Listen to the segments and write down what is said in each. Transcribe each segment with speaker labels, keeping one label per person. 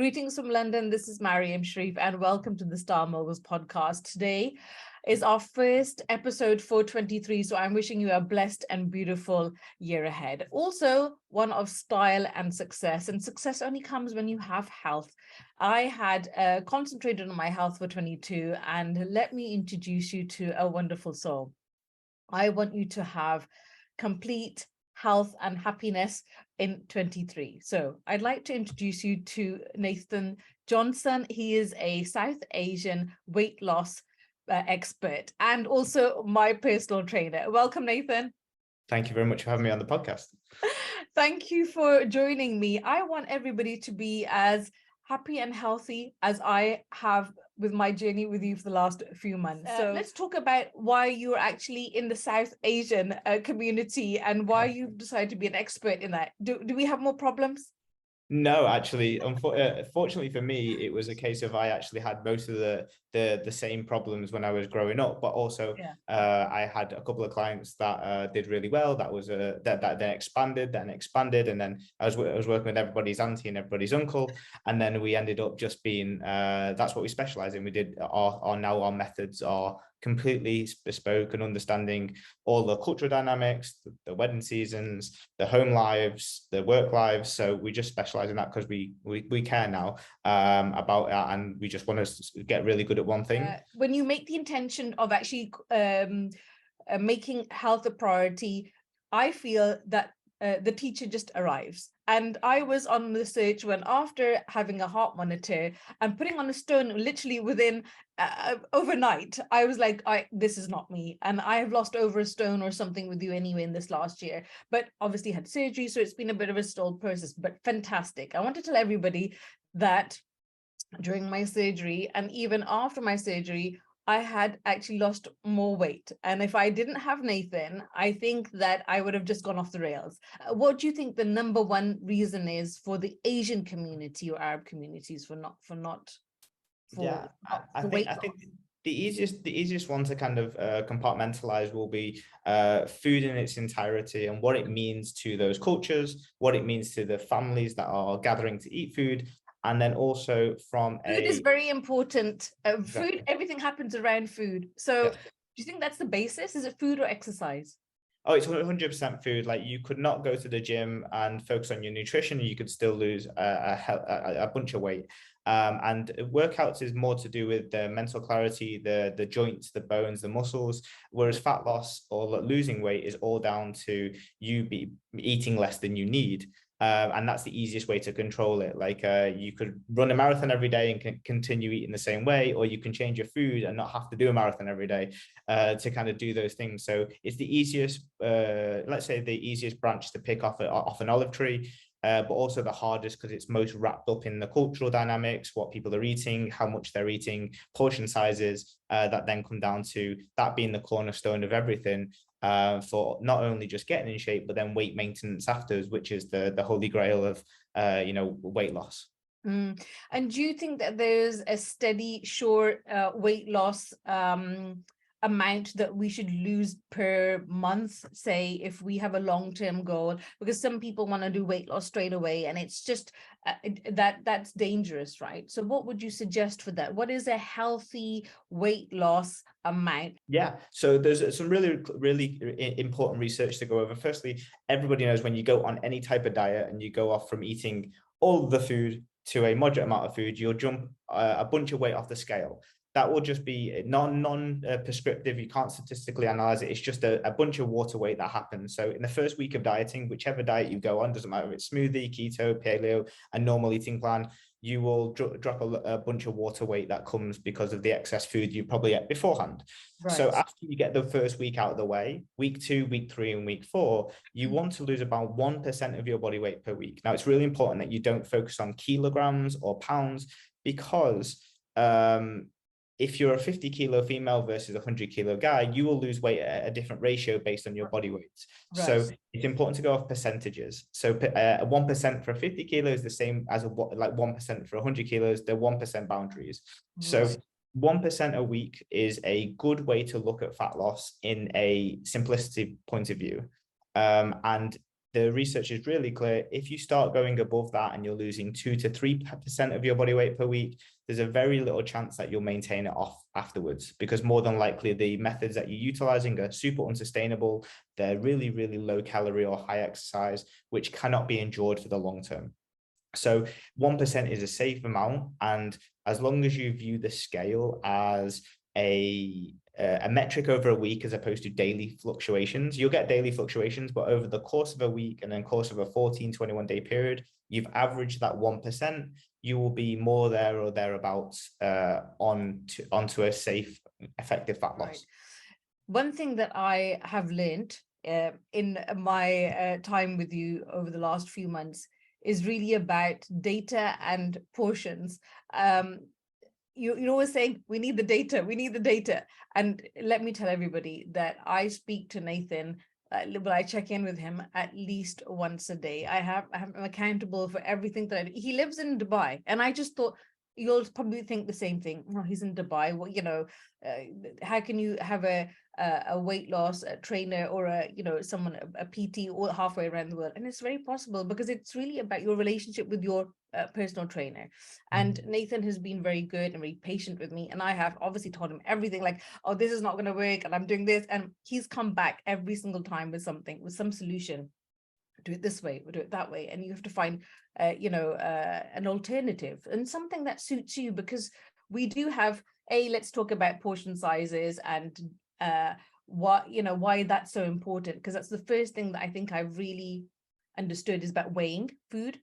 Speaker 1: Greetings from London. This is Maryum and welcome to the Star Moguls podcast. Today is our first episode for 23, so I'm wishing you a blessed and beautiful year ahead. Also, one of style and success only comes when you have health. I had concentrated on my health for 22, and let me introduce you to a wonderful soul. I want you to have complete health and happiness in 23. So I'd like to introduce you to Nathan Johnson. He is a South Asian weight loss expert and also my personal trainer. Welcome, Nathan.
Speaker 2: Thank you very much for having me on the podcast.
Speaker 1: Thank you for joining me. I want everybody to be as happy and healthy as I have with my journey with you for the last few months. So let's talk about why you're actually in the South Asian community and why you've decided to be an expert in that. Do we have more problems?
Speaker 2: No, actually, unfortunately for me, it was a case of I actually had most of the same problems when I was growing up, but also I had a couple of clients that did really well. That was that then expanded, and then I was working with everybody's auntie and everybody's uncle, and then we ended up just being that's what we specialize in. We did our methods are completely bespoke and understanding all the cultural dynamics, the wedding seasons, the home lives, the work lives. So we just specialize in that because we care now about that, and we just want to get really good at one thing.
Speaker 1: When you make the intention of actually making health a priority, I feel that the teacher just arrives. And I was on the search when, after having a heart monitor and putting on a stone literally within overnight, I was like, this is not me. And I have lost over a stone or something with you anyway in this last year, but obviously had surgery. So it's been a bit of a stalled process, but fantastic. I want to tell everybody that during my surgery and even after my surgery, I had actually lost more weight. And if I didn't have Nathan, I think that I would have just gone off the rails. What do you think the number one reason is for the Asian community or Arab communities for
Speaker 2: I think the easiest one to kind of compartmentalize will be food in its entirety and what it means to those cultures, what it means to the families that are gathering to eat food. And then also from
Speaker 1: food is very important. Food, everything happens around food. So do you think that's the basis? Is it food or exercise?
Speaker 2: Oh, it's 100% food. Like, you could not go to the gym and focus on your nutrition, and you could still lose a bunch of weight. And workouts is more to do with the mental clarity, the joints, the bones, the muscles, whereas fat loss or losing weight is all down to you eating less than you need. And that's the easiest way to control it. Like, you could run a marathon every day and continue eating the same way, or you can change your food and not have to do a marathon every day to kind of do those things. So it's the easiest, let's say the easiest branch to pick off an olive tree, but also the hardest because it's most wrapped up in the cultural dynamics, what people are eating, how much they're eating, portion sizes, that then come down to that being the cornerstone of everything. For not only just getting in shape, but then weight maintenance afterwards, which is the holy grail of weight loss.
Speaker 1: And do you think that there's a steady, sure weight loss amount that we should lose per month, say, if we have a long-term goal? Because some people want to do weight loss straight away, and it's just that's dangerous, right? So what would you suggest for that? What is a healthy weight loss amount?
Speaker 2: Yeah, so there's some really important research to go over. Firstly, everybody knows when you go on any type of diet and you go off from eating all the food to a moderate amount of food, you'll jump a bunch of weight off the scale. That will just be non-prescriptive. You can't statistically analyze it. It's just a bunch of water weight that happens. So in the first week of dieting, whichever diet you go on, doesn't matter if it's smoothie, keto, paleo, a normal eating plan, you will drop a bunch of water weight that comes because of the excess food you probably ate beforehand. Right. So after you get the first week out of the way, week 2, week 3, and week 4, you want to lose about 1% of your body weight per week. Now, it's really important that you don't focus on kilograms or pounds, because if you're a 50 kilo female versus a 100 kilo guy, you will lose weight at a different ratio based on your body weight. Right. So it's important to go off percentages. So 1% for 50 kilos is the same as like 1% for 100 kilos. They're 1% boundaries. Right. So 1% a week is a good way to look at fat loss in a simplicity point of view. And the research is really clear. If you start going above that and you're losing 2 to 3% of your body weight per week, there's a very little chance that you'll maintain it off afterwards, because more than likely the methods that you're utilizing are super unsustainable. They're really, really low calorie or high exercise, which cannot be endured for the long term. So 1% is a safe amount. And as long as you view the scale as a metric over a week as opposed to daily fluctuations, you'll get daily fluctuations, but over the course of a week and then course of a 21 day period, you've averaged that 1%, you will be more there or thereabouts onto a safe, effective fat loss.
Speaker 1: Right. One thing that I have learned in my time with you over the last few months is really about data and portions. You're always saying, we need the data, we need the data. And let me tell everybody that I speak to Nathan, but I check in with him at least once a day. I'm accountable for everything that I do. He lives in Dubai, and I just thought, you'll probably think the same thing. Oh, he's in Dubai. Well, how can you have a weight loss trainer or someone, a PT, all halfway around the world? And it's very possible, because it's really about your relationship with your personal trainer. And Nathan has been very good and very patient with me, and I have obviously taught him everything, like, oh, this is not going to work, and I'm doing this, and he's come back every single time with something, with some solution. Do it this way, we'll do it that way, and you have to find an alternative and something that suits you, because we do have let's talk about portion sizes and why that's so important, because that's the first thing that I think I've really understood is about weighing food.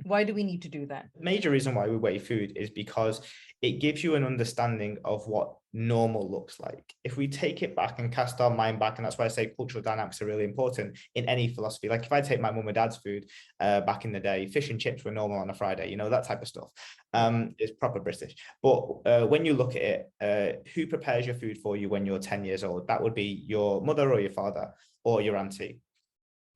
Speaker 1: Why do we need to do that?
Speaker 2: Major reason why we weigh food is because it gives you an understanding of what normal looks like. If we take it back and cast our mind back, and that's why I say cultural dynamics are really important in any philosophy. Like if I take my mum and dad's food back in the day, fish and chips were normal on a Friday, that type of stuff. It's proper British. But when you look at it, who prepares your food for you when you're 10 years old? That would be your mother or your father or your auntie.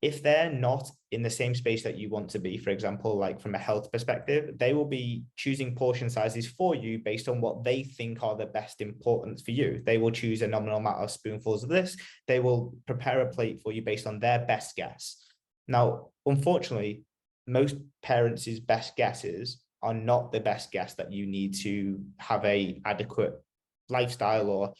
Speaker 2: If they're not in the same space that you want to be, for example, like from a health perspective, they will be choosing portion sizes for you based on what they think are the best importance for you. They will choose a nominal amount of spoonfuls of this. They will prepare a plate for you based on their best guess. Now, unfortunately, most parents' best guesses are not the best guess that you need to have a adequate lifestyle or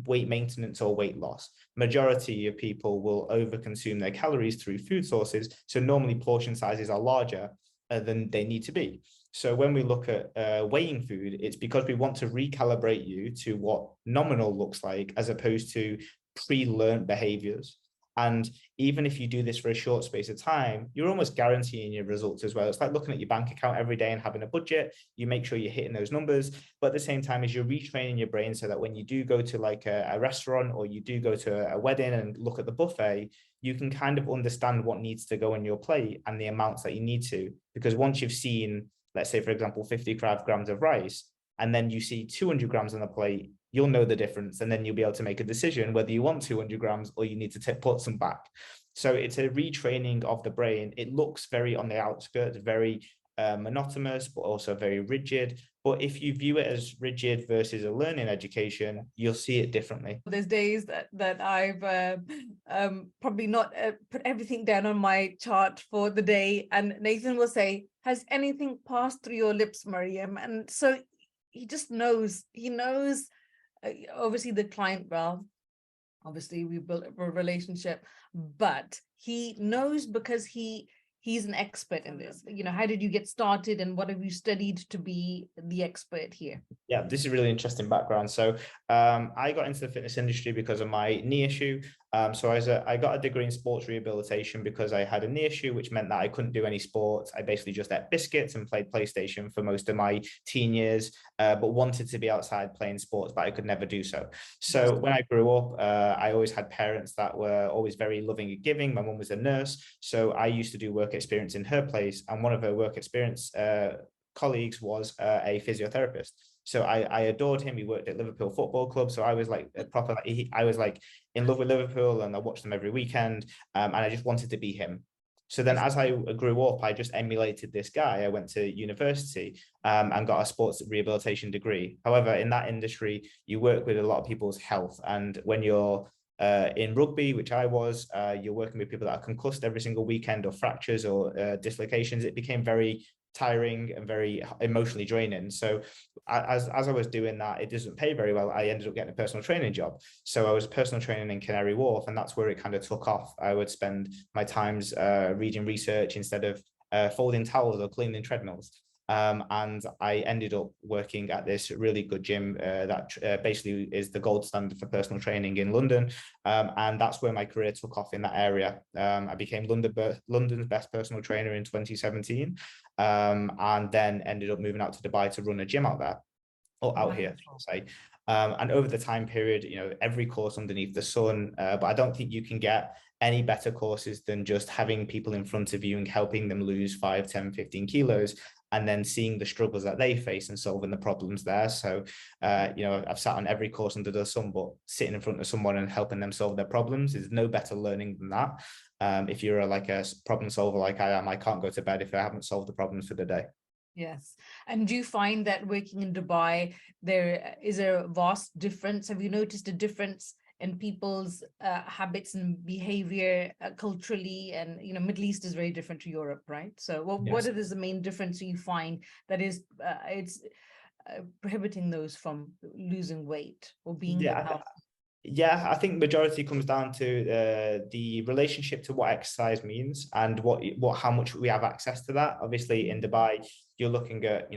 Speaker 2: weight maintenance or weight loss. Majority of people will overconsume their calories through food sources. So normally portion sizes are larger than they need to be. So when we look at weighing food, it's because we want to recalibrate you to what nominal looks like, as opposed to pre-learned behaviors. And even if you do this for a short space of time, you're almost guaranteeing your results as well. It's like looking at your bank account every day and having a budget. You make sure you're hitting those numbers, but at the same time as you're retraining your brain so that when you do go to like a restaurant or you do go to a wedding and look at the buffet, you can kind of understand what needs to go on your plate and the amounts that you need to. Because once you've seen, let's say, for example, 55 grams of rice, and then you see 200 grams on the plate, you'll know the difference, and then you'll be able to make a decision whether you want 200 grams or you need to put some back. So it's a retraining of the brain. It looks very on the outskirts, very monotonous, but also very rigid. But if you view it as rigid versus a learning education, you'll see it differently.
Speaker 1: There's days that I've probably not put everything down on my chart for the day, and Nathan will say, has anything passed through your lips, Maryum? And so he just knows. He knows, obviously, the client well. Obviously, we built a relationship, but he knows because he's an expert in this. How did you get started, and what have you studied to be the expert here?
Speaker 2: Yeah, this is a really interesting background. So I got into the fitness industry because of my knee issue. So I got a degree in sports rehabilitation because I had a knee issue, which meant that I couldn't do any sports. I basically just ate biscuits and played PlayStation for most of my teen years, but wanted to be outside playing sports, but I could never do so. So when I grew up, I always had parents that were always very loving and giving. My mum was a nurse, so I used to do work experience in her place, and one of her work experience colleagues was a physiotherapist. So I adored him. He worked at Liverpool Football Club. So I was like I was like in love with Liverpool, and I watched them every weekend. And I just wanted to be him. So then as I grew up, I just emulated this guy. I went to university and got a sports rehabilitation degree. However, in that industry, you work with a lot of people's health. And when you're in rugby, which I was, you're working with people that are concussed every single weekend, or fractures or dislocations. It became very tiring and very emotionally draining. So as I was doing that, it doesn't pay very well. I ended up getting a personal training job. So I was personal training in Canary Wharf, and that's where it kind of took off. I would spend my times reading research instead of folding towels or cleaning treadmills. And I ended up working at this really good gym that basically is the gold standard for personal training in London. And that's where my career took off in that area. I became London's best personal trainer in 2017, and then ended up moving out to Dubai to run a gym out there, or out here, I should say. And over the time period, every course underneath the sun, but I don't think you can get any better courses than just having people in front of you and helping them lose 5, 10, 15 kilos, and then seeing the struggles that they face and solving the problems there. So, I've sat on every course under the sun, but sitting in front of someone and helping them solve their problems is no better learning than that. If you're like a problem solver like I am, I can't go to bed if I haven't solved the problems for the day.
Speaker 1: Yes. And do you find that working in Dubai, there is a vast difference? Have you noticed a difference in people's habits and behavior culturally? And, Middle East is very different to Europe, right? So what is the main difference you find that is it's prohibiting those from losing weight or being healthy?
Speaker 2: Yeah, I think majority comes down to the relationship to what exercise means and how much we have access to that. Obviously, in Dubai, you're looking at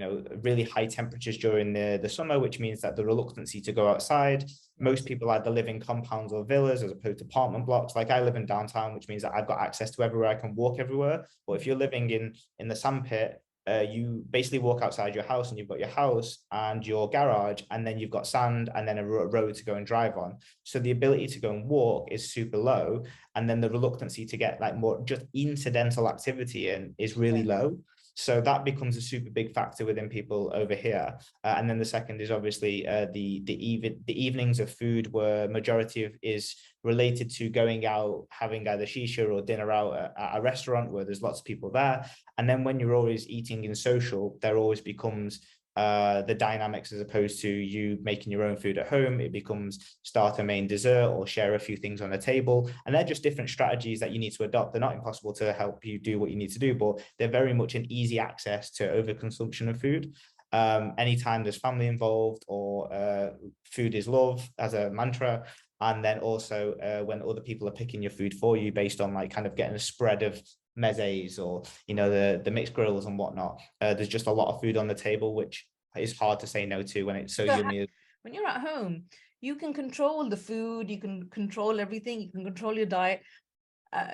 Speaker 2: really high temperatures during the summer, which means that the reluctancy to go outside. Most people either live in compounds or villas as opposed to apartment blocks. Like I live in downtown, which means that I've got access to everywhere. I can walk everywhere. But if you're living in the sandpit, you basically walk outside your house and you've got your house and your garage, and then you've got sand and then a road to go and drive on. So the ability to go and walk is super low. And then the reluctancy to get like more just incidental activity in is really low. So that becomes a super big factor within people over here. And then the second is obviously the evenings of food, where majority of is related to going out, having either shisha or dinner out at a restaurant where there's lots of people there. And then when you're always eating in social, there always becomes the dynamics, as opposed to you making your own food at home. It becomes starter, main, dessert, or share a few things on a table. And they're just different strategies that you need to adopt. They're not impossible to help you do what you need to do, but they're very much an easy access to overconsumption of food. Anytime there's family involved, or food is love as a mantra. And then also when other people are picking your food for you based on like kind of getting a spread of mezes, or the mixed grills and whatnot. There's just a lot of food on the table, which is hard to say no to when it's so yummy.
Speaker 1: When you're at home, you can control the food, you can control everything, you can control your diet,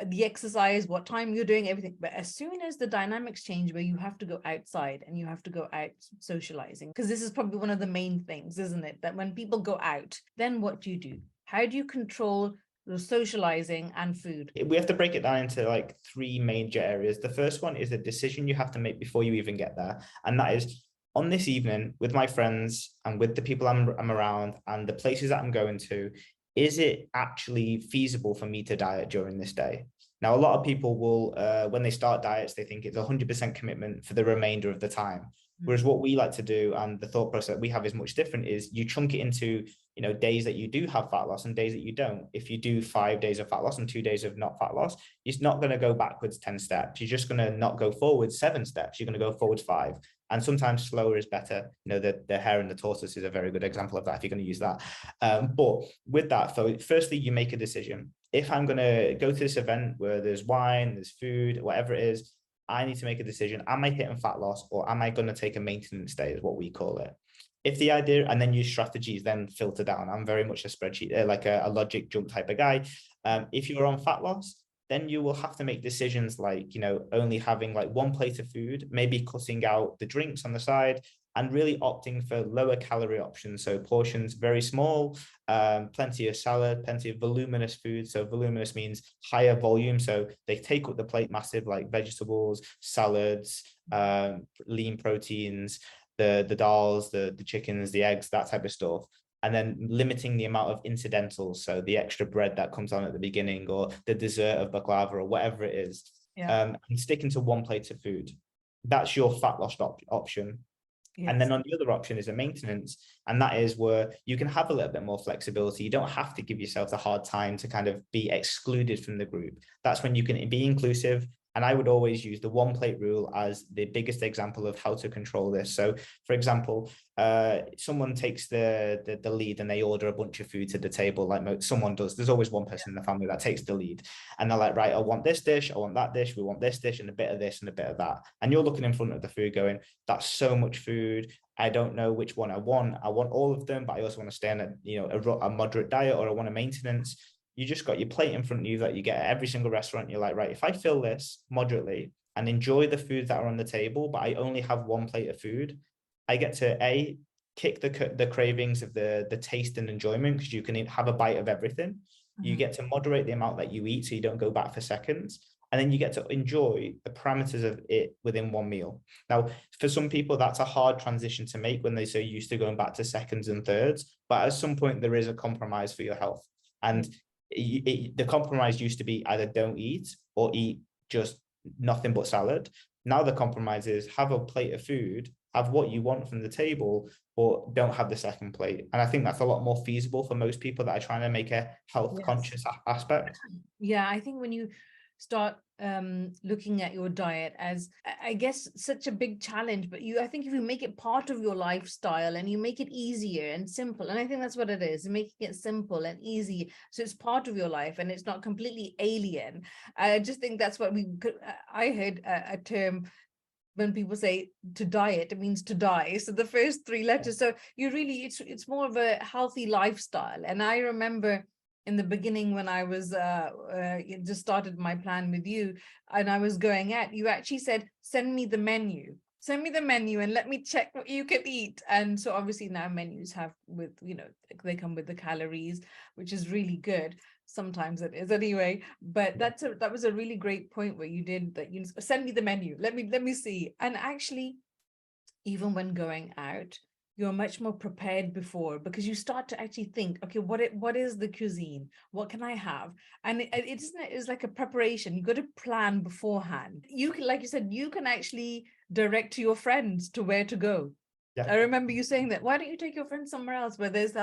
Speaker 1: the exercise, what time you're doing, everything. But as soon as the dynamics change, where you have to go outside and you have to go out socializing, because this is probably one of the main things, isn't it? That when people go out, then what do you do? How do you control the socializing and food?
Speaker 2: We have to break it down into like 3 major areas. The first one is a decision you have to make before you even get there. And that is, on this evening with my friends and with the people I'm around and the places that I'm going to, is it actually feasible for me to diet during this day? Now, a lot of people will, when they start diets, they think it's 100% commitment for the remainder of the time. Whereas what we like to do, and the thought process that we have is much different, is you chunk it into, days that you do have fat loss and days that you don't. If you do 5 days of fat loss and 2 days of not fat loss, it's not going to go backwards 10 steps. You're just going to not go forward 7 steps. You're going to go forward 5. And sometimes slower is better. The hair and the tortoise is a very good example of that, if you're going to use that. But with that, so firstly, you make a decision. If I'm going to go to this event where there's wine, there's food, whatever it is, I need to make a decision. Am I hitting fat loss, or am I going to take a maintenance day, is what we call it. If the idea, and then use strategies, then filter down. I'm very much a spreadsheet, like a logic jump type of guy. If you're on fat loss, then you will have to make decisions like, only having like 1 plate of food, maybe cutting out the drinks on the side, and really opting for lower calorie options. So portions very small, plenty of salad, plenty of voluminous food. So voluminous means higher volume. So they take up the plate massive, like vegetables, salads, lean proteins, the dals, the chickens, the eggs, that type of stuff. And then limiting the amount of incidentals. So the extra bread that comes on at the beginning, or the dessert of baklava, or whatever it is. And sticking to 1 plate of food. That's your fat loss option. And then
Speaker 1: Yes.
Speaker 2: on the other option is a maintenance. And that is where you can have a little bit more flexibility. You don't have to give yourself a hard time to kind of be excluded from the group. That's when you can be inclusive. And I would always use the one plate rule as the biggest example of how to control this. So, for example, someone takes the lead and they order a bunch of food to the table, like someone does. There's always one person in the family that takes the lead. And they're like, right, I want this dish, I want that dish, we want this dish, and a bit of this and a bit of that. And you're looking in front of the food going, that's so much food. I don't know which one I want. I want all of them, but I also want to stay on a moderate diet, or I want a maintenance. You just got your plate in front of you that you get at every single restaurant. You're like, right, if I fill this moderately and enjoy the foods that are on the table, but I only have one plate of food, I get to kick the cravings of the taste and enjoyment, because you can have a bite of everything. You get to moderate the amount that you eat so you don't go back for seconds. And then you get to enjoy the parameters of it within one meal. Now, for some people, that's a hard transition to make when they're so used to going back to seconds and thirds. But at some point, there is a compromise for your health. And the compromise used to be either don't eat or eat just nothing but salad. Now the compromise is have a plate of food, have what you want from the table, but don't have the second plate. And I think that's a lot more feasible for most people that are trying to make a health conscious aspect.
Speaker 1: Yeah, I think when you start looking at your diet as, I guess, such a big challenge, but I think if you make it part of your lifestyle and you make it easier and simple, and I think that's what it is, making it simple and easy, so it's part of your life and it's not completely alien. I just think that's what I heard a term when people say to diet, it means to die. So the first three letters. So it's more of a healthy lifestyle. And I remember in the beginning when I was just started my plan with you, and I was going at, you actually said, send me the menu. Send me the menu and let me check what you can eat. And so obviously now menus have they come with the calories, which is really good. Sometimes it is anyway, but that was a really great point where you did that. You send me the menu, let me see. And actually, even when going out, you're much more prepared before, because you start to actually think, okay, what is the cuisine, what can I have? And it's like a preparation. You got to plan beforehand. You can, like you said, you can actually direct to your friends to where to go. I remember you saying that, why don't you take your friends somewhere else where there's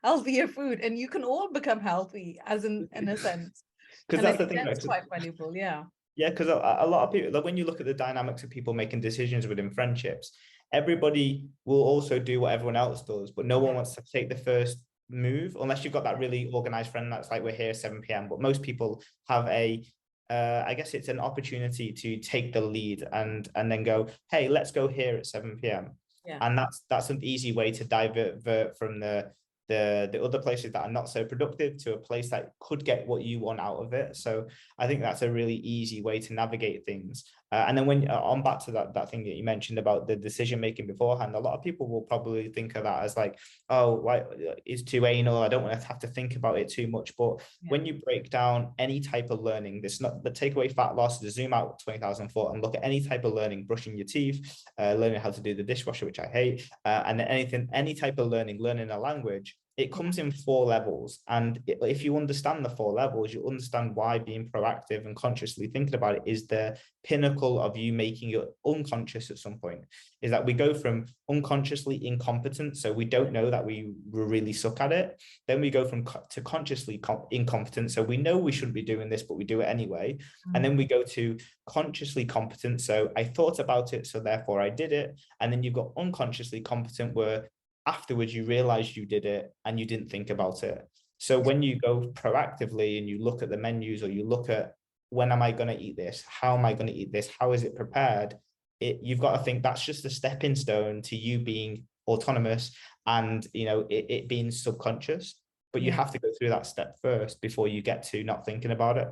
Speaker 1: healthier food, and you can all become healthy, as in a sense.
Speaker 2: Because
Speaker 1: And I
Speaker 2: that's the
Speaker 1: think
Speaker 2: thing,
Speaker 1: that's
Speaker 2: right?
Speaker 1: quite valuable. Yeah.
Speaker 2: Yeah, because a lot of people, like when you look at the dynamics of people making decisions within friendships, everybody will also do what everyone else does, but no one wants to take the first move unless you've got that really organized friend that's like, we're here at 7 p.m. But most people have I guess it's an opportunity to take the lead and then go, hey, let's go here at 7 p.m.
Speaker 1: Yeah.
Speaker 2: And that's an easy way to divert from the other places that are not so productive to a place that could get what you want out of it. So I think that's a really easy way to navigate things. And then when on back to that thing that you mentioned about the decision making beforehand, a lot of people will probably think of that as like, oh, like it's too anal, I don't want to have to think about it too much. But when you break down any type of learning, this not the take away fat loss, to zoom out 20,000 foot and look at any type of learning, brushing your teeth, learning how to do the dishwasher, which I hate, and then any type of learning a language, it comes in 4 levels. And if you understand the 4 levels, you understand why being proactive and consciously thinking about it is the pinnacle of you making it unconscious at some point. Is that we go from unconsciously incompetent, so we don't know that we really suck at it. Then we go to consciously incompetent, so we know we shouldn't be doing this, but we do it anyway. And then we go to consciously competent, so I thought about it, so therefore I did it. And then you've got unconsciously competent, where afterwards you realize you did it and you didn't think about it. So when you go proactively and you look at the menus, or you look at, when am I going to eat this? How am I going to eat this? How is it prepared? You've got to think that's just a stepping stone to you being autonomous and it being subconscious. But you have to go through that step first before you get to not thinking about it.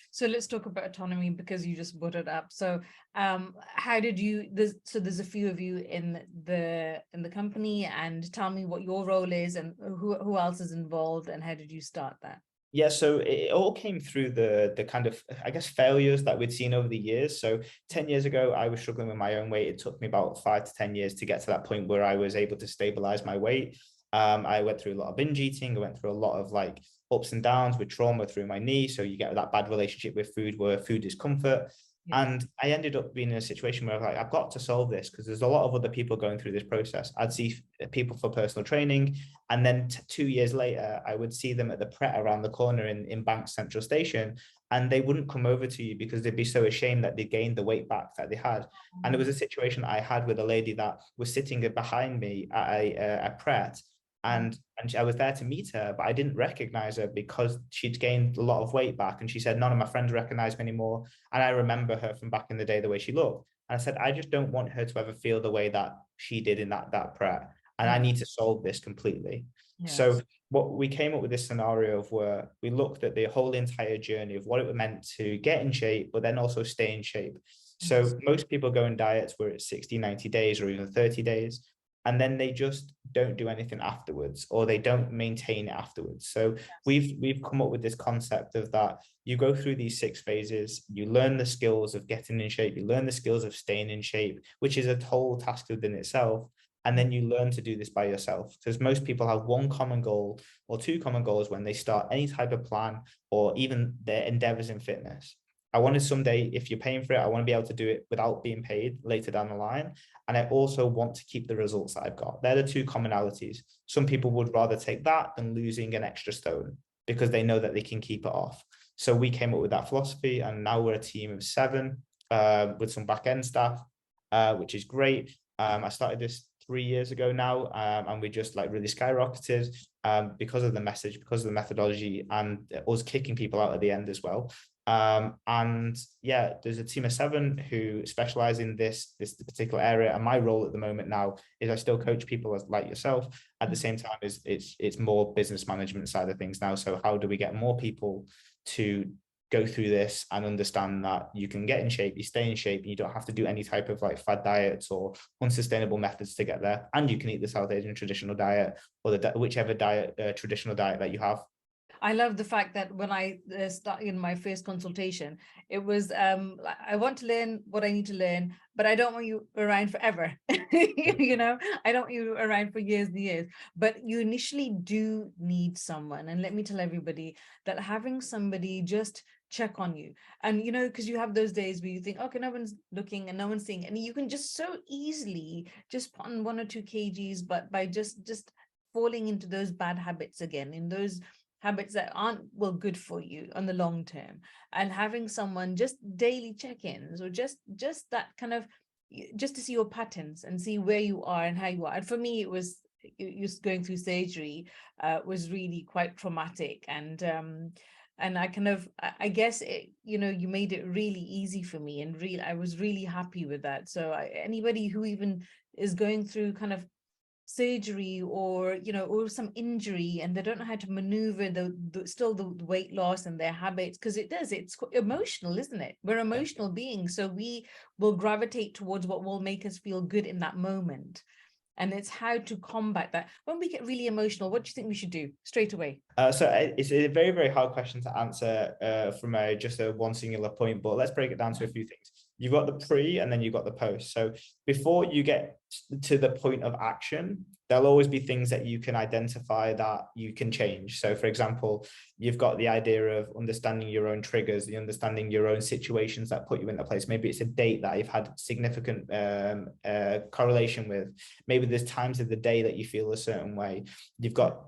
Speaker 1: So let's talk about autonomy, because you just brought it up. So how did you, there's a few of you in the company, and tell me what your role is and who else is involved, and how did you start that?
Speaker 2: Yeah, so it all came through the kind of, I guess, failures that we'd seen over the years. So 10 years ago, I was struggling with my own weight. It took me about 5 to 10 years to get to that point where I was able to stabilize my weight. I went through a lot of binge eating. I went through a lot of like ups and downs with trauma through my knee. So you get that bad relationship with food, where food is comfort. And I ended up being in a situation where I was like, I've got to solve this, because there's a lot of other people going through this process. I'd see people for personal training, and then 2 years later, I would see them at the Pret around the corner in Bank Central Station, and they wouldn't come over to you because they'd be so ashamed that they gained the weight back that they had. And it was a situation I had with a lady that was sitting behind me at a Pret, and I was there to meet her, but I didn't recognize her because she'd gained a lot of weight back. And she said, none of my friends recognize me anymore. And I remember her from back in the day, the way she looked. And I said, I just don't want her to ever feel the way that she did in that Pret. And I need to solve this completely. So what we came up with this scenario of where we looked at the whole entire journey of what it meant to get in shape, but then also stay in shape. So most people go in diets where it's 60, 90 days or even 30 days. And then they just don't do anything afterwards, or they don't maintain it afterwards. So we've come up with this concept of that you go through these 6 phases, you learn the skills of getting in shape, you learn the skills of staying in shape, which is a whole task within itself. And then you learn to do this by yourself, because most people have one common goal or 2 common goals when they start any type of plan or even their endeavors in fitness. I wanted someday, if you're paying for it, I want to be able to do it without being paid later down the line. And I also want to keep the results that I've got. They're the 2 commonalities. Some people would rather take that than losing an extra stone because they know that they can keep it off. So we came up with that philosophy, and now we're a team of 7 with some back end staff, which is great. I started this 3 years ago now, and we just like really skyrocketed because of the message, because of the methodology, and us kicking people out at the end as well. And yeah, there's a team of 7 who specialize in this particular area. And my role at the moment now is I still coach people like yourself. At the same time, it's more business management side of things now. So how do we get more people to go through this and understand that you can get in shape, you stay in shape, and you don't have to do any type of like fad diets or unsustainable methods to get there. And you can eat the South Asian traditional diet, or whichever diet, traditional diet that you have.
Speaker 1: I love the fact that when I started in my first consultation, it was I want to learn what I need to learn, but I don't want you around forever. You know, I don't want you around for years and years. But you initially do need someone, and let me tell everybody that having somebody just check on you, and you know, because you have those days where you think, okay, no one's looking and no one's seeing, and you can just so easily just put on 1 or 2 kgs, but by just falling into those bad habits again, in those habits that aren't well good for you on the long term. And having someone just daily check-ins, or just that kind of, just to see your patterns and see where you are and how you are. And for me, it was just going through surgery was really quite traumatic, and I kind of, I guess it, you know, you made it really easy for me, and I was really happy with that. So anybody who even is going through kind of surgery, or you know, or some injury, and they don't know how to maneuver the weight loss and their habits, because it's emotional, isn't it? We're emotional beings, so we will gravitate towards what will make us feel good in that moment. And it's how to combat that. When we get really emotional, what do you think we should do straight away?
Speaker 2: So it's a very, very hard question to answer from just a one singular point, but let's break it down to a few things. You've got the pre and then you've got the post. So before you get to the point of action, there'll always be things that you can identify that you can change. So for example, you've got the idea of understanding your own triggers, the understanding your own situations that put you in that place. Maybe it's a date that you've had significant correlation with. Maybe there's times of the day that you feel a certain way. You've got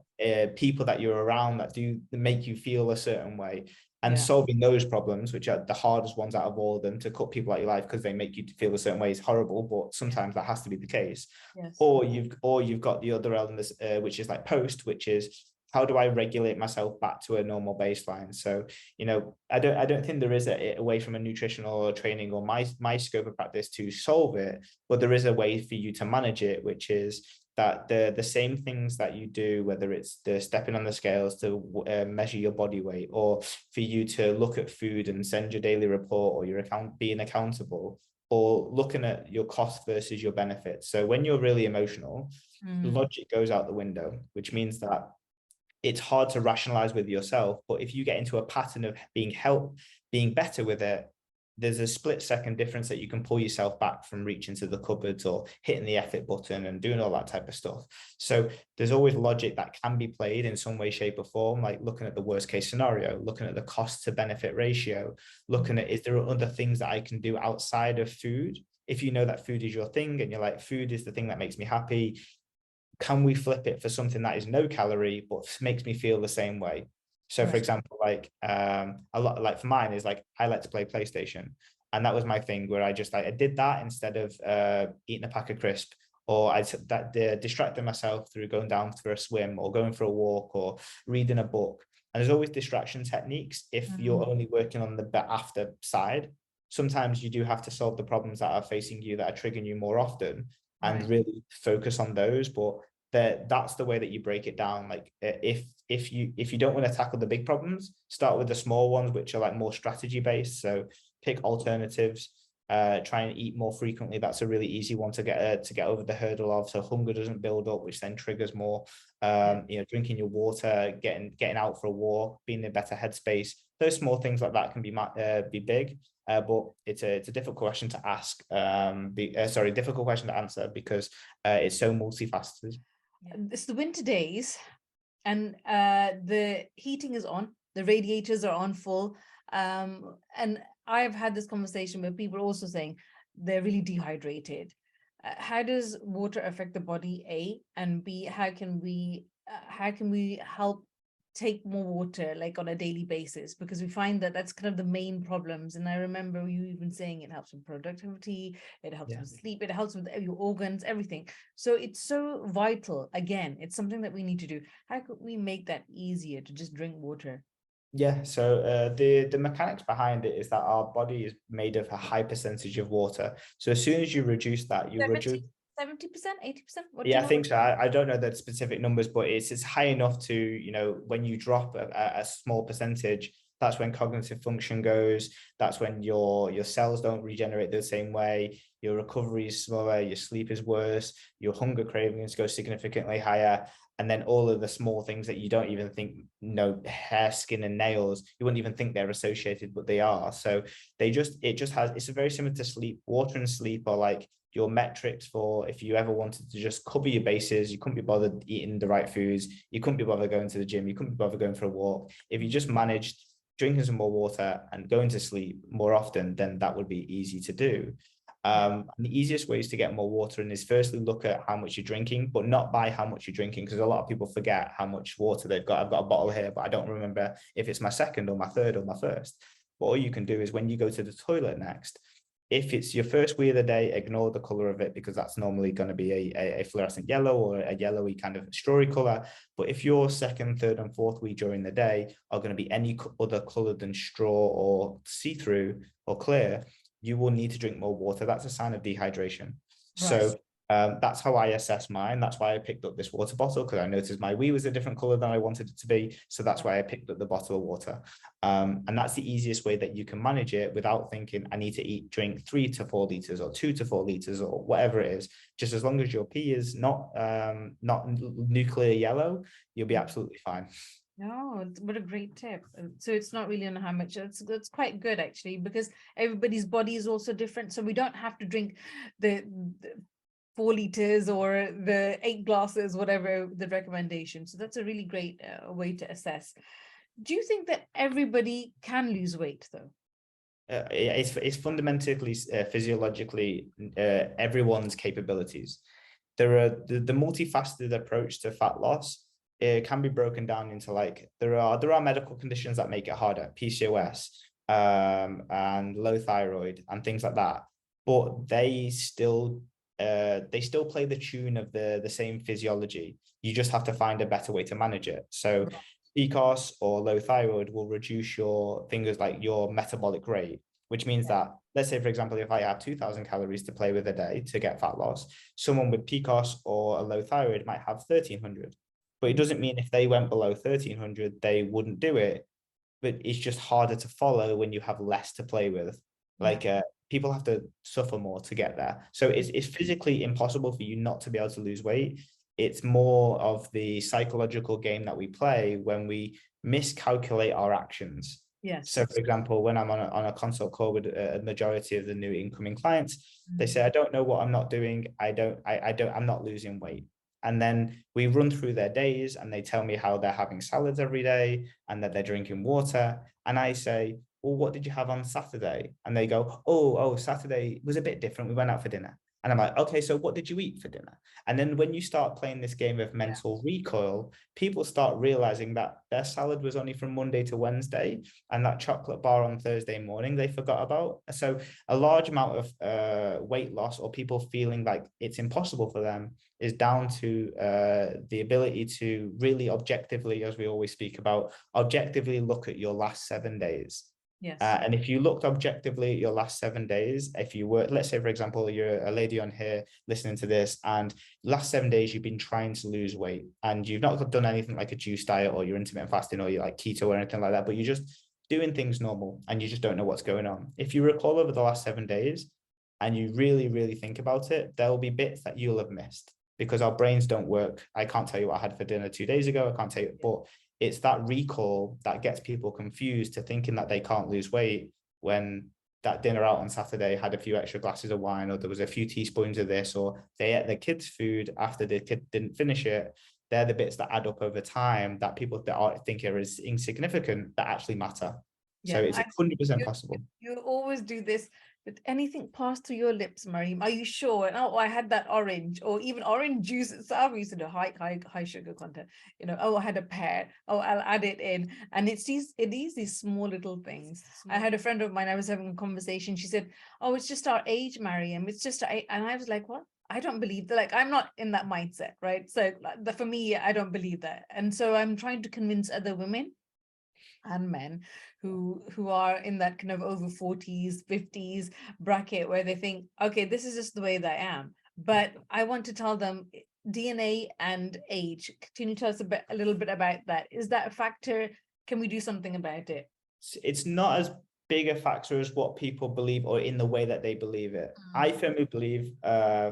Speaker 2: people that you're around that do make you feel a certain way, and solving those problems, which are the hardest ones out of all of them, to cut people out of your life because they make you feel a certain way, is horrible, but sometimes that has to be the case. Or you've got the other elements, which is like post, which is how do I regulate myself back to a normal baseline? So, you know, I don't think there is a way from a nutritional or training or my scope of practice to solve it, but there is a way for you to manage it, which is that the same things that you do, whether it's the stepping on the scales to measure your body weight, or for you to look at food and send your daily report, or your being accountable, or looking at your cost versus your benefits. So when you're really emotional, logic goes out the window, which means that it's hard to rationalize with yourself. But if you get into a pattern of being better with it, there's a split-second difference that you can pull yourself back from reaching to the cupboards or hitting the F it button and doing all that type of stuff. So there's always logic that can be played in some way, shape, or form, like looking at the worst case scenario, looking at the cost to benefit ratio, looking at, is there other things that I can do outside of food? If you know that food is your thing and you're like, food is the thing that makes me happy, can we flip it for something that is no calorie but makes me feel the same way? So for example, like a lot, like for mine is like, I like to play PlayStation, and that was my thing where I just like, I did that instead of eating a pack of crisp, or I distracted myself through going down for a swim or going for a walk or reading a book. And there's always distraction techniques if you're only working on the after side. Sometimes you do have to solve the problems that are facing you, that are triggering you more often, and really focus on those. But that's the way that you break it down. Like if you don't want to tackle the big problems, start with the small ones, which are like more strategy based. So pick alternatives, try and eat more frequently. That's a really easy one to get over the hurdle of, so hunger doesn't build up, which then triggers more. Drinking your water, getting out for a walk, being in a better headspace. Those small things like that can be big. But it's a difficult question to ask. Difficult question to answer because it's so multifaceted.
Speaker 1: It's the winter days, and the heating is on, the radiators are on full. And I've had this conversation where people are also saying they're really dehydrated. How does water affect the body, A, and B, how can we help take more water like on a daily basis, because we find that that's kind of the main problems. And I remember you even saying it helps with productivity, it helps with sleep, it helps with your organs, everything. So it's so vital. Again, it's something that we need to do. How could we make that easier to just drink water?
Speaker 2: Yeah, so the mechanics behind it is that our body is made of a high percentage of water. So as soon as you reduce that, you reduce
Speaker 1: 70%, 80%?
Speaker 2: Yeah, I think so. I don't know the specific numbers, but it's high enough to, when you drop a small percentage, that's when cognitive function goes. That's when your cells don't regenerate the same way. Your recovery is slower. Your sleep is worse. Your hunger cravings go significantly higher. And then all of the small things that you don't even think, hair, skin, and nails, you wouldn't even think they're associated, but they are. So it's very similar to sleep. Water and sleep are like your metrics for if you ever wanted to just cover your bases. You couldn't be bothered eating the right foods. You couldn't be bothered going to the gym. You couldn't be bothered going for a walk. If you just managed drinking some more water and going to sleep more often, then that would be easy to do. And the easiest ways to get more water in is firstly look at how much you're drinking, but not by how much you're drinking, because a lot of people forget how much water they've got. I've got a bottle here, but I don't remember if it's my second or my third or my first. But all you can do is when you go to the toilet next, if it's your first wee of the day, ignore the color of it, because that's normally going to be a fluorescent yellow or a yellowy kind of strawy color. But if your second, third, and fourth wee during the day are going to be any other color than straw or see-through or clear, you will need to drink more water. That's a sign of dehydration. So that's how I assess mine. That's why I picked up this water bottle, because I noticed my wee was a different color than I wanted it to be. So that's why I picked up the bottle of water. And that's the easiest way that you can manage it without thinking, I need to drink 3 to 4 liters or 2 to 4 liters or whatever it is. Just as long as your pee is not nuclear yellow, you'll be absolutely fine.
Speaker 1: No, what a great tip. So it's not really on how much. It's quite good actually, because everybody's body is also different. So we don't have to drink the 4 liters or the 8 glasses, whatever the recommendation. So that's a really great way to assess. Do you think that everybody can lose weight though?
Speaker 2: It's fundamentally physiologically everyone's capabilities. There are the multifaceted approach to fat loss. It can be broken down into like there are medical conditions that make it harder, PCOS, and low thyroid and things like that. But they still play the tune of the same physiology. You just have to find a better way to manage it. So PCOS or low thyroid will reduce your things like your metabolic rate, which means that, let's say, for example, if I have 2,000 calories to play with a day to get fat loss, someone with PCOS or a low thyroid might have 1,300. But it doesn't mean if they went below 1,300, they wouldn't do it. But it's just harder to follow when you have less to play with. Like people have to suffer more to get there. So it's physically impossible for you not to be able to lose weight. It's more of the psychological game that we play when we miscalculate our actions.
Speaker 1: Yes.
Speaker 2: So, for example, when I'm on a consult call with a majority of the new incoming clients, they
Speaker 1: Mm.
Speaker 2: say, I don't know what I'm not doing. I'm not losing weight. And then we run through their days and they tell me how they're having salads every day and that they're drinking water. And I say, well, what did you have on Saturday? And they go, Saturday was a bit different. We went out for dinner. And I'm like, okay, so what did you eat for dinner? And then when you start playing this game of
Speaker 1: Yeah.
Speaker 2: mental recoil, people start realizing that their salad was only from Monday to Wednesday, and that chocolate bar on Thursday morning they forgot about. So a large amount of weight loss, or people feeling like it's impossible for them, is down to the ability to really objectively, as we always speak about, objectively look at your last 7 days.
Speaker 1: Yes.
Speaker 2: And if you looked objectively at your last 7 days, if you were, let's say, for example, you're a lady on here listening to this, and last 7 days you've been trying to lose weight and you've not done anything like a juice diet or you're intermittent fasting or you're like keto or anything like that, but you're just doing things normal and you just don't know what's going on. If you recall over the last 7 days and you really, really think about it, there will be bits that you'll have missed because our brains don't work. I can't tell you what I had for dinner 2 days ago. I can't tell you, but it's that recall that gets people confused to thinking that they can't lose weight when that dinner out on Saturday had a few extra glasses of wine, or there was a few teaspoons of this, or they ate their kids' food after the kid didn't finish it. They're the bits that add up over time that people that think are as insignificant that actually matter. So
Speaker 1: Yeah.
Speaker 2: it's 100%
Speaker 1: You,
Speaker 2: possible.
Speaker 1: you always do this. Did anything pass through your lips, Maryum? Are you sure? And oh, I had that orange, or even orange juice itself used to do high sugar content. Oh, I had a pear. Oh, I'll add it in. And it is these small little things. I had a friend of mine, I was having a conversation. She said, oh, it's just our age, Maryum. It's just our age. And I was like, what? I don't believe that. Like, I'm not in that mindset, right? So for me, I don't believe that. And so I'm trying to convince other women and men who are in that kind of over 40s 50s bracket where they think, okay, this is just the way that I am. But I want to tell them DNA and age. Can you tell us a little bit about that? Is that a factor? Can we do something about it?
Speaker 2: It's not as big a factor as what people believe or in the way that they believe it. I firmly believe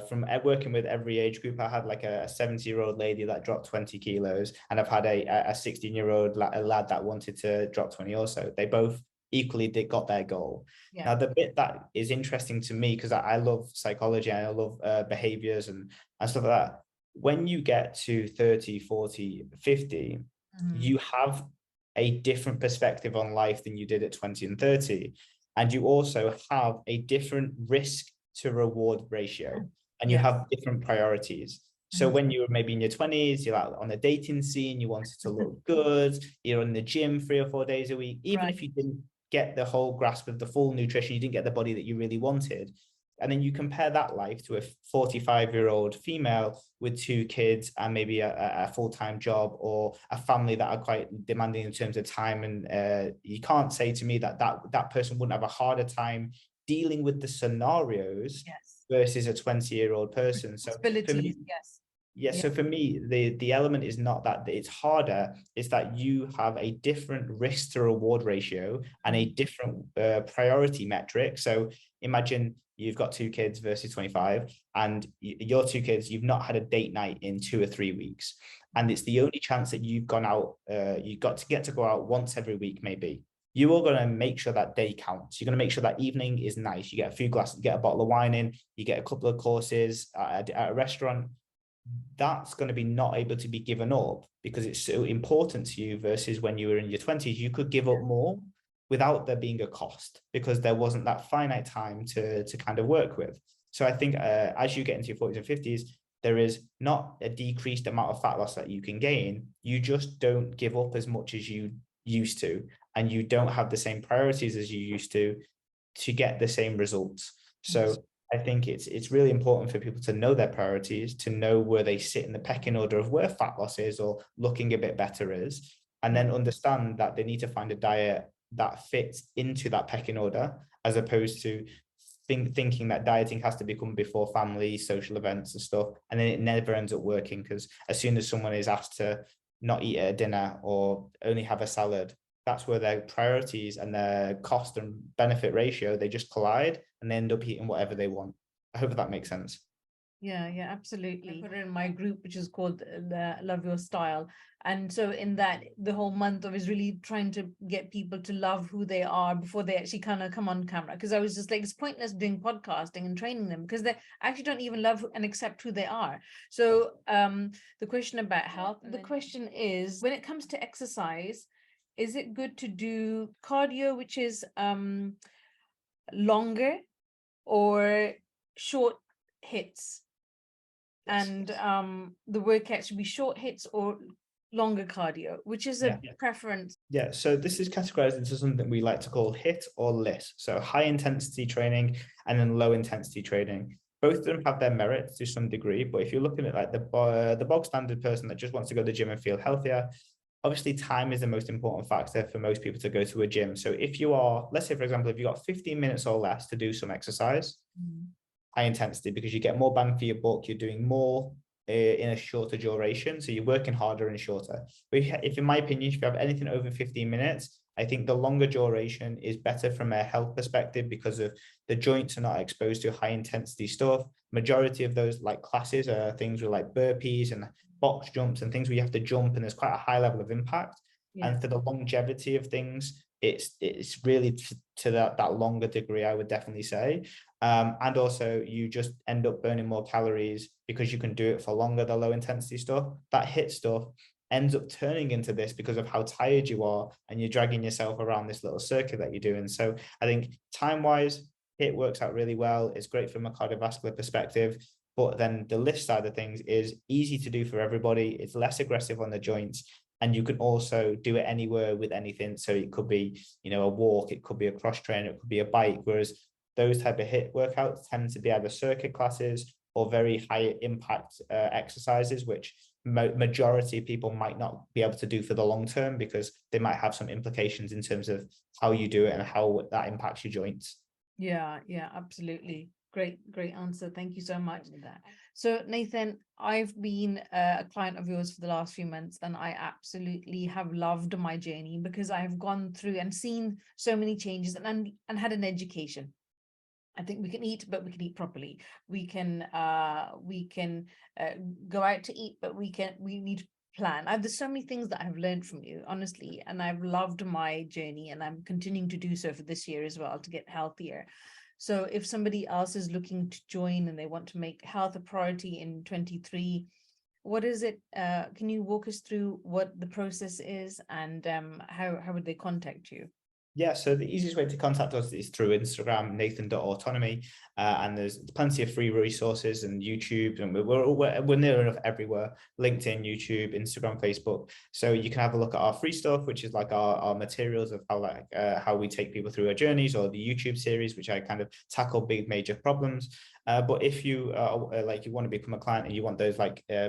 Speaker 2: from working with every age group, I had like a 70-year-old lady that dropped 20 kilos, and I've had a 16-year-old lad that wanted to drop 20 also. They both equally got their goal.
Speaker 1: Yeah.
Speaker 2: Now, the bit that is interesting to me, because I love psychology and I love behaviors and stuff like that, when you get to 30, 40, 50, you have a different perspective on life than you did at 20 and 30. And you also have a different risk to reward ratio, and you
Speaker 1: Yes.
Speaker 2: have different priorities. So when you were maybe in your 20s, you're out on the dating scene, you wanted to look good, you're in the gym 3 or 4 days a week, even if you didn't get the whole grasp of the full nutrition, you didn't get the body that you really wanted. And then you compare that life to a 45-year-old female with 2 kids and maybe a full-time job or a family that are quite demanding in terms of time. And you can't say to me that person wouldn't have a harder time dealing with the scenarios versus a 20-year-old person. So for me,
Speaker 1: Yes.
Speaker 2: yeah, so for me, the element is not that it's harder, it's that you have a different risk to reward ratio and a different priority metric. So imagine you've got 2 kids versus 25, and your 2 kids, you've not had a date night in 2 or 3 weeks. And it's the only chance that you've gone out, you got to get to go out once every week, maybe. You are going to make sure that day counts. You're going to make sure that evening is nice. You get a few glasses, you get a bottle of wine in, you get a couple of courses at a restaurant. That's going to be not able to be given up because it's so important to you versus when you were in your 20s, you could give up more without there being a cost because there wasn't that finite time to kind of work with. So I think as you get into your 40s and 50s, there is not a decreased amount of fat loss that you can gain. You just don't give up as much as you used to, and you don't have the same priorities as you used to get the same results. So I think it's really important for people to know their priorities, to know where they sit in the pecking order of where fat loss is or looking a bit better is, and then understand that they need to find a diet that fits into that pecking order, as opposed to thinking that dieting has to become before family, social events and stuff. And then it never ends up working because as soon as someone is asked to not eat at a dinner or only have a salad, that's where their priorities and their cost and benefit ratio, they just collide and they end up eating whatever they want. I hope that makes sense.
Speaker 1: Yeah, absolutely. I put it in my group, which is called the Love Your Style. And so in that, the whole month I was really trying to get people to love who they are before they actually kind of come on camera. Because I was just like, it's pointless doing podcasting and training them because they actually don't even love and accept who they are. So the question about health, the question is, when it comes to exercise, is it good to do cardio, which is longer, or short hits?
Speaker 2: Yes.
Speaker 1: And the workout should be short hits or longer cardio, which is a preference?
Speaker 2: Yeah, so this is categorized into something we like to call hit or lit. So high intensity training and then low intensity training. Both of them have their merits to some degree, but if you're looking at like the bog standard person that just wants to go to the gym and feel healthier, obviously time is the most important factor for most people to go to a gym. So if you are, let's say for example, if you got 15 minutes or less to do some exercise, high intensity, because you get more bang for your buck, you're doing more in a shorter duration, so you're working harder and shorter. But if in my opinion, if you have anything over 15 minutes, I think the longer duration is better from a health perspective because of the joints are not exposed to high intensity stuff. Majority of those like classes are things with like burpees and box jumps and things where you have to jump and there's quite a high level of impact. And for the longevity of things, it's really to that longer degree, I would definitely say. And also you just end up burning more calories because you can do it for longer. The low intensity stuff, that hit stuff, ends up turning into this because of how tired you are and you're dragging yourself around this little circuit that you're doing. So I think time wise, it works out really well. It's great from a cardiovascular perspective. But then the lift side of things is easy to do for everybody. It's less aggressive on the joints. And you can also do it anywhere with anything. So it could be, a walk, it could be a cross trainer, it could be a bike. Whereas those type of hit workouts tend to be either circuit classes or very high impact exercises, which majority of people might not be able to do for the long term because they might have some implications in terms of how you do it and how that impacts your joints.
Speaker 1: Yeah, absolutely. Great answer. Thank you so much for that. So Nathan, I've been a client of yours for the last few months, and I absolutely have loved my journey because I've gone through and seen so many changes and had an education. I think we can eat, but we can eat properly. We can go out to eat, but we need to plan. There's so many things that I've learned from you, honestly, and I've loved my journey, and I'm continuing to do so for this year as well to get healthier. So if somebody else is looking to join and they want to make health a priority in 23, what is it? Can you walk us through what the process is, and how would they contact you?
Speaker 2: Yeah, so the easiest way to contact us is through Instagram, nathan.autonomy, and there's plenty of free resources and YouTube, and we're near enough everywhere, LinkedIn, YouTube, Instagram, Facebook. So you can have a look at our free stuff, which is like our materials of how we take people through our journeys, or the YouTube series, which I kind of tackle big major problems. But if you you want to become a client and you want those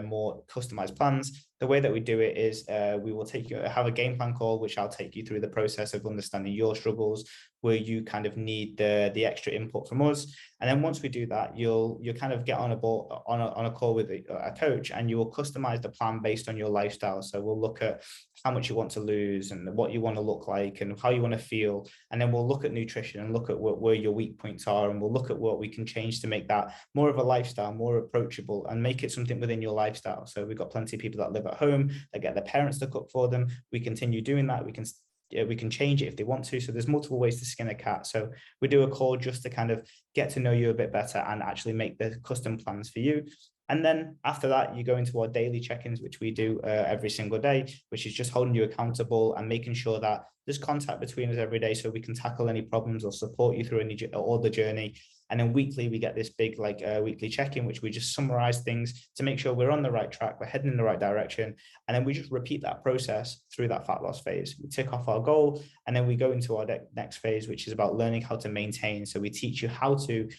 Speaker 2: more customized plans, the way that we do it is we will have a game plan call, which I'll take you through the process of understanding your struggles, where you kind of need the extra input from us. And then once we do that, you'll kind of get on a call with a coach, and you will customize the plan based on your lifestyle. So we'll look at how much you want to lose and what you want to look like and how you want to feel. And then we'll look at nutrition and look at where your weak points are, and we'll look at what we can change to make that more of a lifestyle, more approachable, and make it something within your lifestyle. So we've got plenty of people that live at home that get their parents to cook for them. We continue doing that. We can change it if they want to. So there's multiple ways to skin a cat. So we do a call just to kind of get to know you a bit better and actually make the custom plans for you. And then after that, you go into our daily check-ins, which we do every single day, which is just holding you accountable and making sure that there's contact between us every day so we can tackle any problems or support you through all the journey. And then weekly, we get this big weekly check-in, which we just summarize things to make sure we're on the right track, we're heading in the right direction. And then we just repeat that process through that fat loss phase. We tick off our goal, and then we go into our next phase, which is about learning how to maintain. So we teach you how to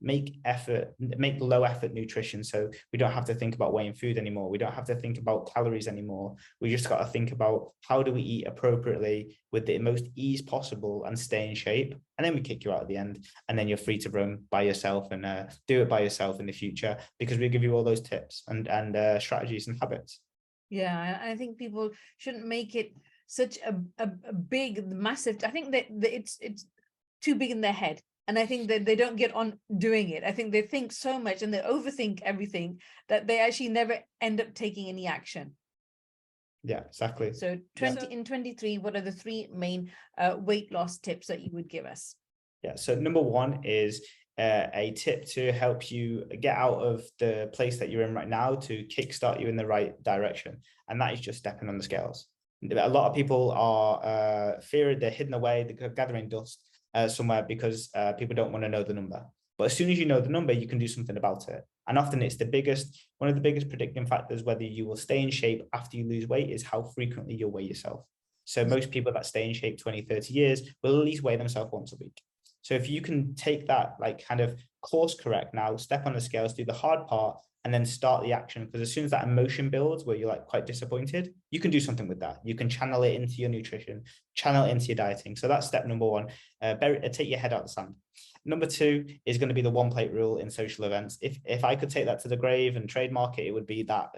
Speaker 2: make low effort nutrition. So we don't have to think about weighing food anymore. We don't have to think about calories anymore. We just got to think about how do we eat appropriately with the most ease possible and stay in shape. And then we kick you out at the end, and then you're free to roam by yourself and do it by yourself in the future, because we give you all those tips and strategies and habits.
Speaker 1: Yeah, I think people shouldn't make it such a big, massive. I think that it's too big in their head. And I think that they don't get on doing it. I think they think so much and they overthink everything that they actually never end up taking any action.
Speaker 2: Yeah, exactly.
Speaker 1: So in 23, what are the 3 main weight loss tips that you would give us?
Speaker 2: Yeah, so number 1 is a tip to help you get out of the place that you're in right now to kickstart you in the right direction. And that is just stepping on the scales. A lot of people are feared, they're hidden away, they're gathering dust somewhere because people don't want to know the number. But as soon as you know the number, you can do something about it. And often it's one of the biggest predicting factors whether you will stay in shape after you lose weight is how frequently you'll weigh yourself. So most people that stay in shape 20, 30 years will at least weigh themselves once a week. So if you can take that, like, kind of course correct now, step on the scales, do the hard part, and then start the action, because as soon as that emotion builds where you're like quite disappointed, you can do something with that. You can channel it into your nutrition, channel it into your dieting. So that's step number 1. Take your head out of the sand. Number 2 is going to be the 1 plate rule in social events. If I could take that to the grave and trademark it, it would be that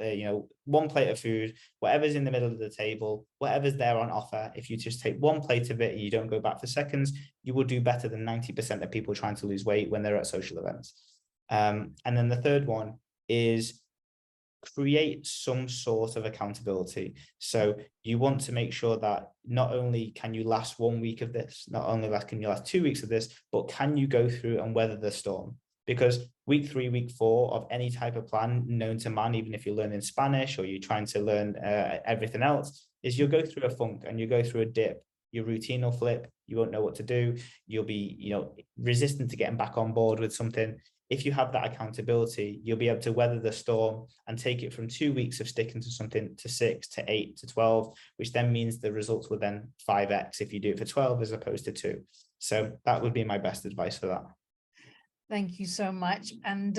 Speaker 2: 1 plate of food, whatever's in the middle of the table, whatever's there on offer. If you just take 1 plate of it and you don't go back for seconds, you will do better than 90% of people trying to lose weight when they're at social events. And then the third one is create some sort of accountability. So you want to make sure that not only can you last 1 week of this, not only can you last 2 weeks of this, but can you go through and weather the storm? Because week 3, week 4 of any type of plan known to man, even if you're learning Spanish or you're trying to learn everything else, is you'll go through a funk and you go through a dip. Your routine will flip. You won't know what to do. You'll be, resistant to getting back on board with something. If you have that accountability, you'll be able to weather the storm and take it from 2 weeks of sticking to something to 6 to 8 to 12, which then means the results will then 5x if you do it for 12 as opposed to 2. So that would be my best advice for that.
Speaker 1: Thank you so much. And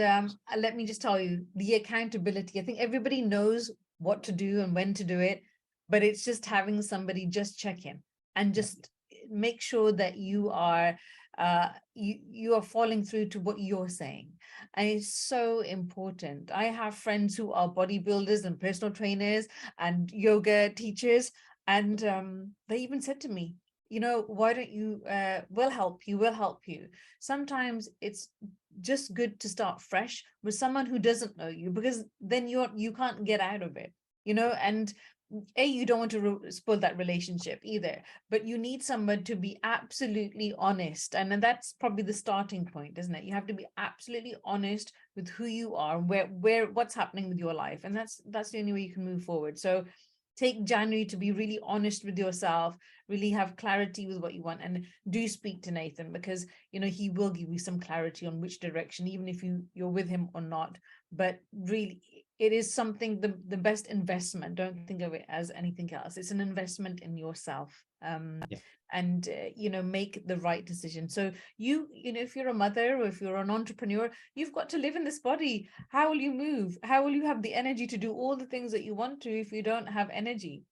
Speaker 1: let me just tell you, the accountability, I think everybody knows what to do and when to do it, but it's just having somebody just check in and just make sure that you are following through to what you're saying. And it's so important. I have friends who are bodybuilders and personal trainers and yoga teachers, and they even said to me, why don't you, we'll help you. Sometimes it's just good to start fresh with someone who doesn't know you, because then you can't get out of it, and you don't want to spoil that relationship either, but you need someone to be absolutely honest. And then that's probably the starting point, isn't it? You have to be absolutely honest with who you are, what's happening with your life. And that's the only way you can move forward. So take January to be really honest with yourself, really have clarity with what you want, and do speak to Nathan, because he will give you some clarity on which direction, even if you're with him or not. But really, it is something, the best investment. Don't think of it as anything else. It's an investment in yourself. And make the right decision. So if you're a mother or if you're an entrepreneur, you've got to live in this body. How will you move? How will you have the energy to do all the things that you want to if you don't have energy?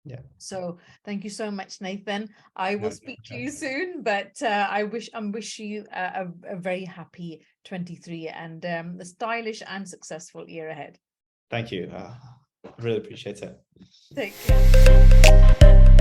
Speaker 2: Yeah.
Speaker 1: So thank you so much, Nathan. I will speak to you soon, but I wish you a very happy 23 and a stylish and successful year ahead.
Speaker 2: Thank you. I really appreciate it.
Speaker 1: Take care.